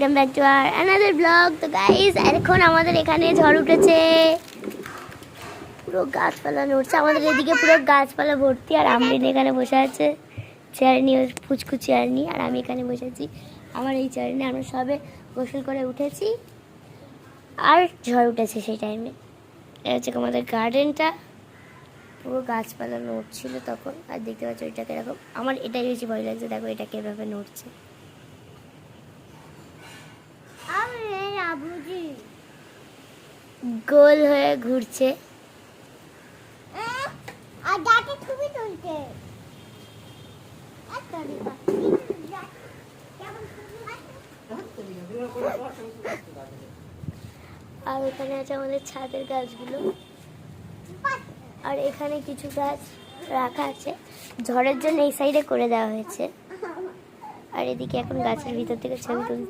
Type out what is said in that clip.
Welcome back to our another blog. তো guys এখন আমাদের এখানে ঝড় উঠেছে, পুরো গাছপালা নড়ছে। আমাদের এদিকে পুরো গাছপালা ভর্তি, আর আমরিন এখানে বসে আছে চেয়ার নিয়ে, ফুচকু চেয়ার নিয়ে, আর আমি এখানে বসেছি আমার এই চেয়ার নিয়ে। আমরা সবে গোসল করে উঠেছি আর ঝড় উঠেছে সেই টাইমে। এটা হচ্ছে আমাদের গার্ডেনটা, পুরো গাছপালা নড়ছিল তখন। আর দেখতে পাচ্ছ ওইটাকে, এরকম আমার এটাই বেশি ভয় লাগছে। দেখো এটাকে এভাবে নড়ছে, গোল হয়ে ঘুরছে। আর এখানে আছে আমাদের ছাদের গাছগুলো, আর এখানে কিছু গাছ রাখা আছে ঝড়ের জন্য, এই সাইডে করে দেওয়া হয়েছে। আর এদিকে এখন গাছের ভিতর থেকে ছবি তুলছে।